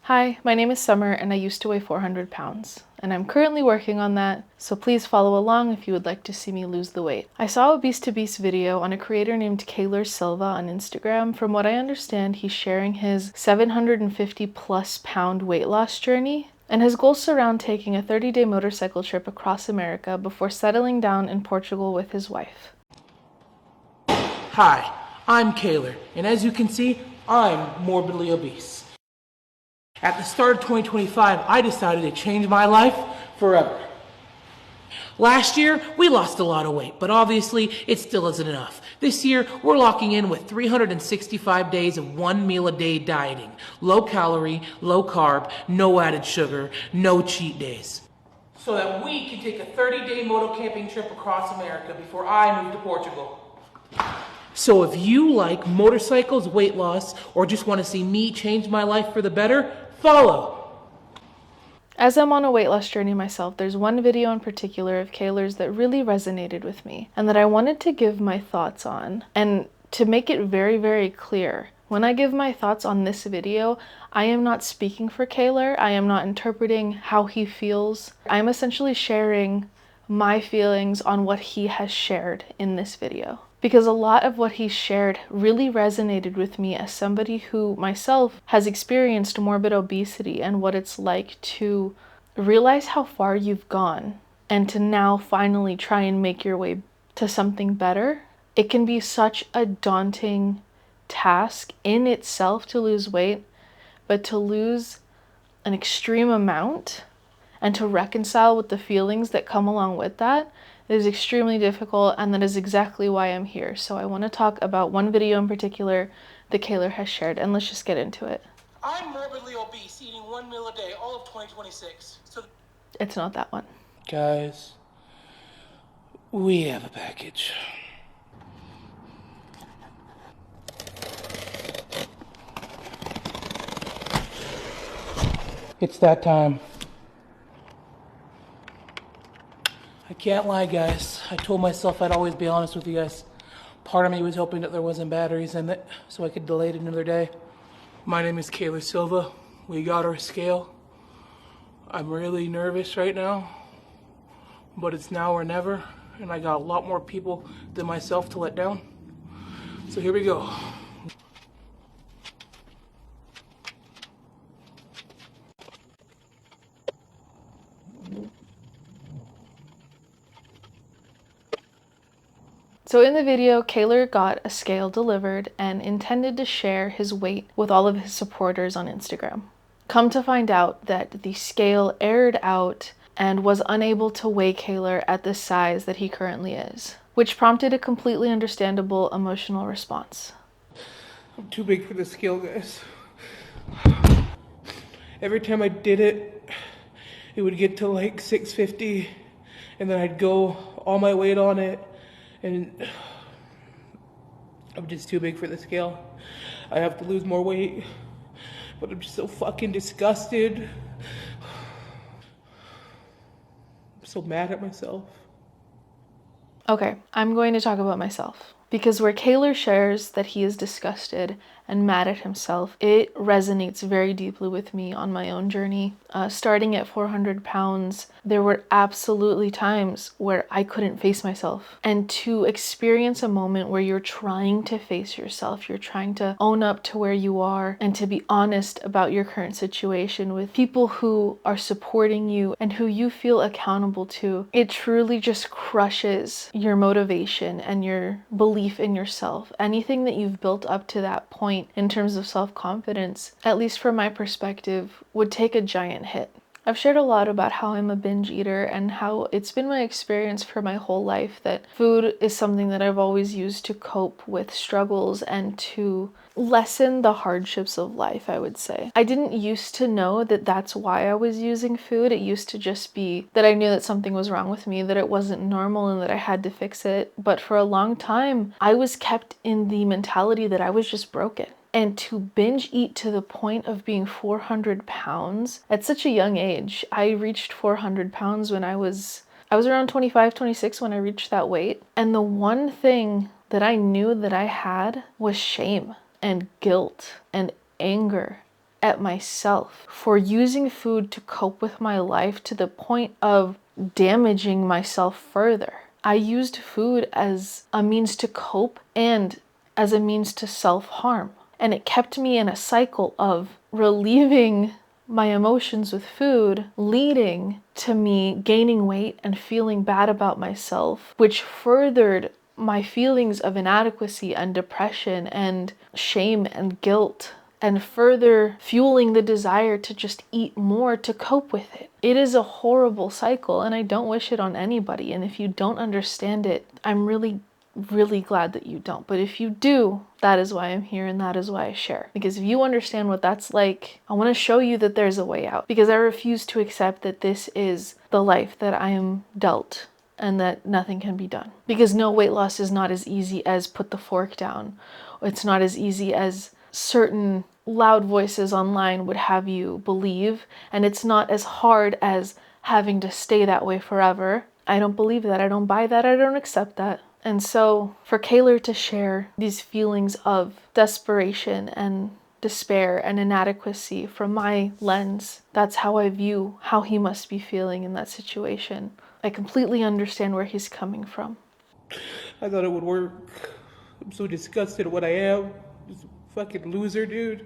Hi, my name is Summer and I used to weigh 400 pounds. And I'm currently working on that, so please follow along if you would like to see me lose the weight. I saw a Beast to Beast video on a creator named Kaylor Silva on Instagram. From what I understand, he's sharing his 750 plus pound weight loss journey. And his goals surround taking a 30-day motorcycle trip across America before settling down in Portugal with his wife. Hi, I'm Kaylor, and as you can see, I'm morbidly obese. At the start of 2025, I decided to change my life forever. Last year, we lost a lot of weight, but obviously, it still isn't enough. This year, we're locking in with 365 days of 1 meal a day dieting. Low calorie, low carb, no added sugar, no cheat days. So that we can take a 30-day moto camping trip across America before I move to Portugal. So if you like motorcycles, weight loss, or just want to see me change my life for the better, follow. As I'm on a weight loss journey myself, there's one video in particular of Kaylor's that really resonated with me and that I wanted to give my thoughts on. And to make it very, very clear, when I give my thoughts on this video, I am not speaking for Kaylor. I am not interpreting how he feels. I'm essentially sharing my feelings on what he has shared in this video. Because a lot of what he shared really resonated with me as somebody who myself has experienced morbid obesity and what it's like to realize how far you've gone and to now finally try and make your way to something better. It can be such a daunting task in itself to lose weight, but to lose an extreme amount and to reconcile with the feelings that come along with that is extremely difficult, and that is exactly why I'm here. So I want to talk about one video in particular that Kaylor has shared, and let's just get into it. I'm morbidly obese, eating 1 meal a day, all of 2026. So it's not that one. Guys, we have a package. It's that time. I can't lie, guys. I told myself I'd always be honest with you guys. Part of me was hoping that there wasn't batteries in it so I could delay it another day. My name is Kaylor Silva. We got our scale. I'm really nervous right now, but it's now or never, and I got a lot more people than myself to let down. So here we go. So in the video, Kaylor got a scale delivered and intended to share his weight with all of his supporters on Instagram. Come to find out that the scale aired out and was unable to weigh Kaylor at the size that he currently is, which prompted a completely understandable emotional response. I'm too big for the scale, guys. Every time I did it, it would get to like 650, and then I'd go all my weight on it, and I'm just too big for the scale. I have to lose more weight, but I'm just so fucking disgusted. I'm so mad at myself. Okay, I'm going to talk about myself. Because where Kaylor shares that he is disgusted and mad at himself, it resonates very deeply with me on my own journey. Starting at 400 pounds, there were absolutely times where I couldn't face myself. And to experience a moment where you're trying to face yourself, you're trying to own up to where you are and to be honest about your current situation with people who are supporting you and who you feel accountable to, it truly just crushes your motivation and your belief in yourself. Anything that you've built up to that point in terms of self-confidence, at least from my perspective, would take a giant hit. I've shared a lot about how I'm a binge eater and how it's been my experience for my whole life that food is something that I've always used to cope with struggles and to lessen the hardships of life, I would say. I didn't used to know that that's why I was using food. It used to just be that I knew that something was wrong with me, that it wasn't normal and that I had to fix it. But for a long time, I was kept in the mentality that I was just broken. And to binge eat to the point of being 400 pounds at such a young age. I reached 400 pounds when I was around 25, 26 when I reached that weight. And the one thing that I knew that I had was shame and guilt and anger at myself for using food to cope with my life to the point of damaging myself further. I used food as a means to cope and as a means to self-harm. And it kept me in a cycle of relieving my emotions with food, leading to me gaining weight and feeling bad about myself, which furthered my feelings of inadequacy and depression and shame and guilt, and further fueling the desire to just eat more to cope with it. It is a horrible cycle, and I don't wish it on anybody. And if you don't understand it, I'm really glad that you don't. But if you do, that is why I'm here and that is why I share. Because if you understand what that's like, I want to show you that there's a way out. Because I refuse to accept that this is the life that I am dealt and that nothing can be done. Because no, weight loss is not as easy as put the fork down. It's not as easy as certain loud voices online would have you believe, and it's not as hard as having to stay that way forever. I don't believe that. I don't buy that. I don't accept that. And so for Kaylor to share these feelings of desperation and despair and inadequacy from my lens, that's how I view how he must be feeling in that situation. I completely understand where he's coming from. I thought it would work. I'm so disgusted at what I am. Just a fucking loser, dude.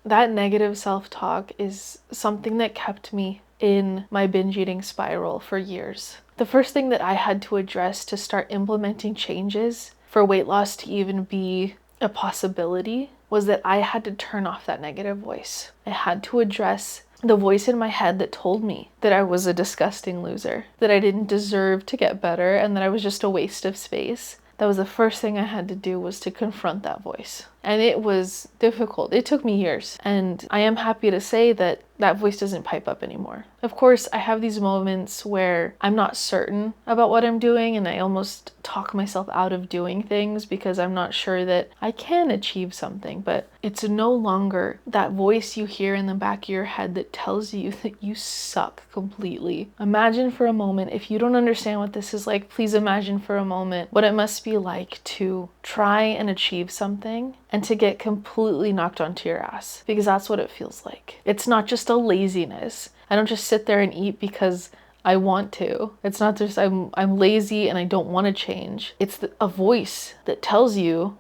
That negative self-talk is something that kept me in my binge eating spiral for years. The first thing that I had to address to start implementing changes for weight loss to even be a possibility was that I had to turn off that negative voice. I had to address the voice in my head that told me that I was a disgusting loser, that I didn't deserve to get better, and that I was just a waste of space. That was the first thing I had to do, was to confront that voice. And it was difficult. It took me years. And I am happy to say that that voice doesn't pipe up anymore. Of course, I have these moments where I'm not certain about what I'm doing and I almost talk myself out of doing things because I'm not sure that I can achieve something. But it's no longer that voice you hear in the back of your head that tells you that you suck completely. Imagine for a moment, if you don't understand what this is like, please imagine for a moment what it must be like to try and achieve something and to get completely knocked onto your ass, because that's what it feels like. It's not just a laziness. I don't just sit there and eat because I want to. It's not just I'm lazy and I don't want to change. It's a voice that tells you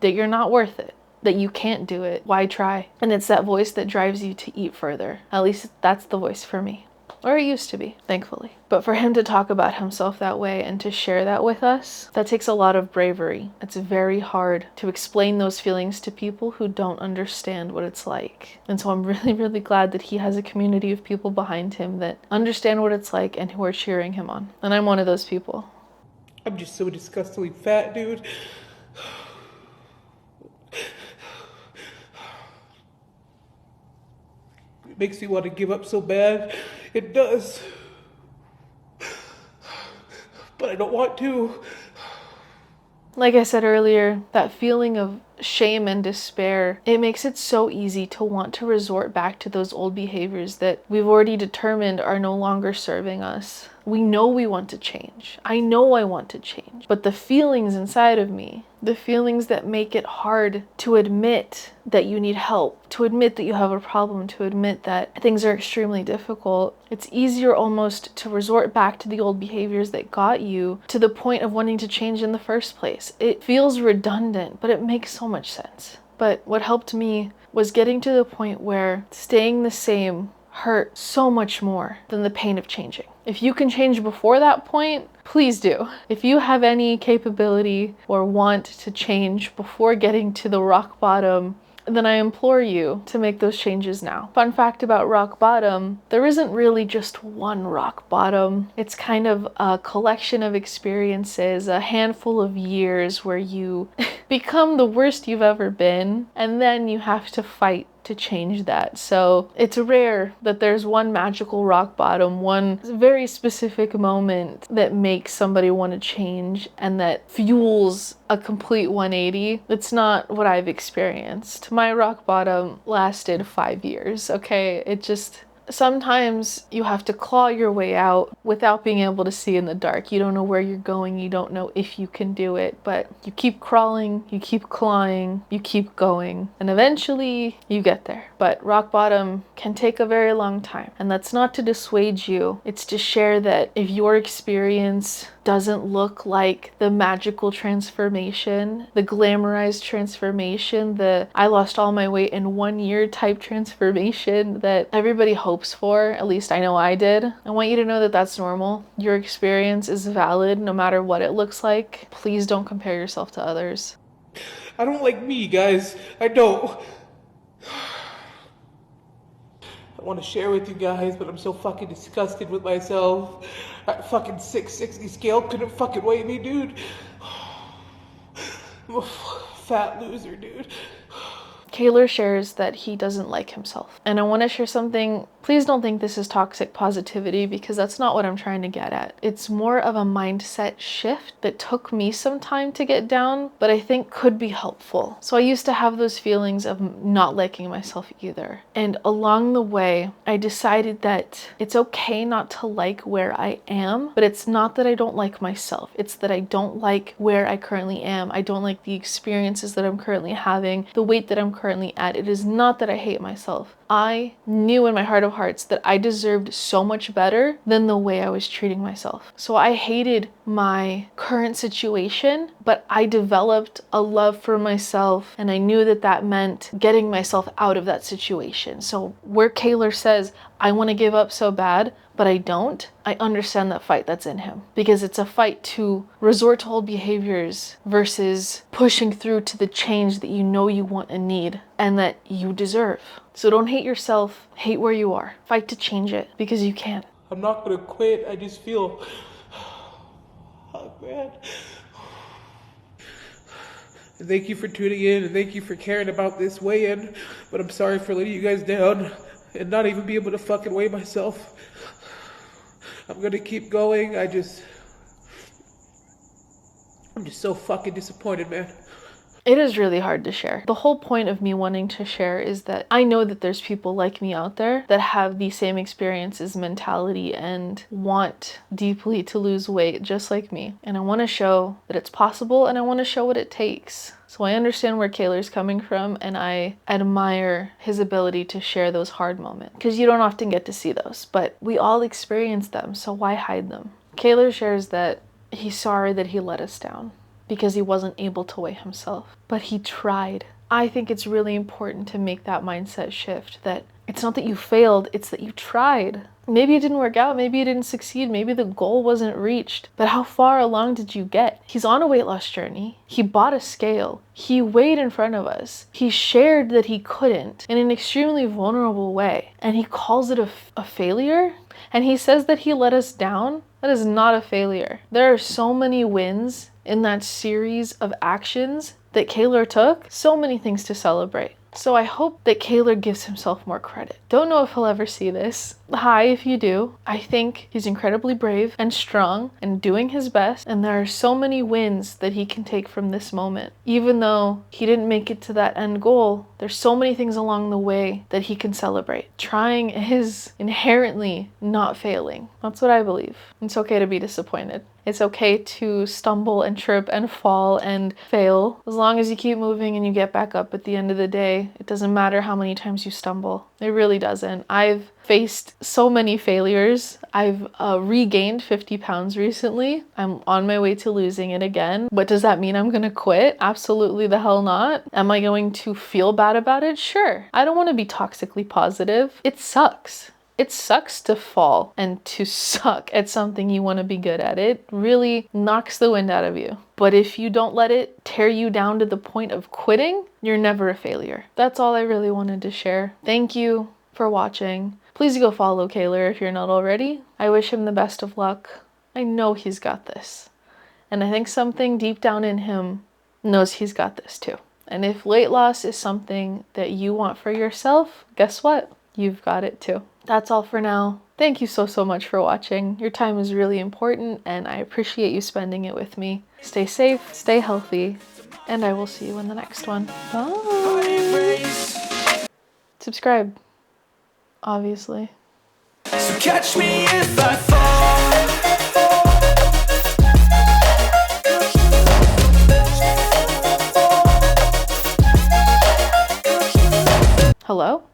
that you're not worth it, that you can't do it. Why try? And it's that voice that drives you to eat further. At least that's the voice for me. Or it used to be, thankfully. But for him to talk about himself that way and to share that with us, that takes a lot of bravery. It's very hard to explain those feelings to people who don't understand what it's like. And so I'm really glad that he has a community of people behind him that understand what it's like and who are cheering him on. And I'm one of those people. I'm just so disgustingly fat, dude. It makes me want to give up so bad. It does. But I don't want to. Like I said earlier, that feeling of shame and despair, it makes it so easy to want to resort back to those old behaviors that we've already determined are no longer serving us. We know we want to change. I know I want to change. But the feelings inside of me, the feelings that make it hard to admit that you need help, to admit that you have a problem, to admit that things are extremely difficult, it's easier almost to resort back to the old behaviors that got you to the point of wanting to change in the first place. It feels redundant, but it makes so much sense. But what helped me was getting to the point where staying the same hurt so much more than the pain of changing. If you can change before that point, please do. If you have any capability or want to change before getting to the rock bottom, then I implore you to make those changes now. Fun fact about rock bottom, there isn't really just one rock bottom. It's kind of a collection of experiences, a handful of years where you become the worst you've ever been, and then you have to fight to change that. So it's rare that there's one magical rock bottom, one very specific moment that makes somebody want to change and that fuels a complete 180. It's not what I've experienced. My rock bottom lasted 5 years, okay? It just sometimes you have to claw your way out without being able to see in the dark. You don't know where you're going, you don't know if you can do it, but you keep crawling, you keep clawing, you keep going, and eventually you get there. But rock bottom can take a very long time, and that's not to dissuade you. It's to share that if your experience doesn't look like the magical transformation, the glamorized transformation, the I lost all my weight in 1 year type transformation that everybody hopes for, at least I know I did. I want you to know that that's normal. Your experience is valid no matter what it looks like. Please don't compare yourself to others. I don't like me, guys. I don't. I want to share with you guys, but I'm so fucking disgusted with myself. That fucking 660 scale couldn't fucking weigh me, dude. I'm a fat loser, dude. Kaylor shares that he doesn't like himself. And I want to share something. Please don't think this is toxic positivity, because that's not what I'm trying to get at. It's more of a mindset shift that took me some time to get down, but I think could be helpful. So I used to have those feelings of not liking myself either. And along the way, I decided that it's okay not to like where I am, but it's not that I don't like myself. It's that I don't like where I currently am. I don't like the experiences that I'm currently having, the weight that I'm currently at. It is not that I hate myself. I knew in my heart of hearts that I deserved so much better than the way I was treating myself. So I hated my current situation, but I developed a love for myself, and I knew that that meant getting myself out of that situation. So where Kaylor says, I want to give up so bad, but I don't, I understand that fight that's in him, because it's a fight to resort to old behaviors versus pushing through to the change that you know you want and need and that you deserve. So don't hate yourself, hate where you are. Fight to change it, because you can. I'm not gonna quit. I just feel... Oh, man. Thank you for tuning in, and thank you for caring about this weigh-in, but I'm sorry for letting you guys down and not even be able to fucking weigh myself. I'm gonna keep going. I'm just so fucking disappointed, man. It is really hard to share. The whole point of me wanting to share is that I know that there's people like me out there that have the same experiences, mentality, and want deeply to lose weight just like me. And I want to show that it's possible, and I want to show what it takes. So I understand where Kaylor's coming from, and I admire his ability to share those hard moments, because you don't often get to see those, but we all experience them, so why hide them? Kaylor shares that he's sorry that he let us down, because he wasn't able to weigh himself, but he tried. I think it's really important to make that mindset shift, that it's not that you failed, it's that you tried. Maybe it didn't work out, maybe you didn't succeed, maybe the goal wasn't reached, but how far along did you get? He's on a weight loss journey. He bought a scale. He weighed in front of us. He shared that he couldn't in an extremely vulnerable way, and he calls it a failure? And he says that he let us down? That is not a failure. There are so many wins in that series of actions that Kaylor took, so many things to celebrate. So I hope that Kaylor gives himself more credit. Don't know if he'll ever see this. Hi, if you do. I think he's incredibly brave and strong and doing his best, and there are so many wins that he can take from this moment. Even though he didn't make it to that end goal, there's so many things along the way that he can celebrate. Trying is inherently not failing. That's what I believe. It's okay to be disappointed. It's okay to stumble and trip and fall and fail. As long as you keep moving and you get back up at the end of the day, it doesn't matter how many times you stumble. It really doesn't. I've faced so many failures. I've regained 50 pounds recently. I'm on my way to losing it again. But does that mean I'm gonna quit? Absolutely the hell not. Am I going to feel bad about it? Sure. I don't want to be toxically positive. It sucks. It sucks to fall and to suck at something you want to be good at. It really knocks the wind out of you. But if you don't let it tear you down to the point of quitting, you're never a failure. That's all I really wanted to share. Thank you for watching. Please go follow Kaylor if you're not already. I wish him the best of luck. I know he's got this. And I think something deep down in him knows he's got this too. And if weight loss is something that you want for yourself, guess what? You've got it too. That's all for now. Thank you so much for watching. Your time is really important, and I appreciate you spending it with me. Stay safe, stay healthy, and I will see you in the next one. Bye. Subscribe, obviously. So catch me if I fall. Hello?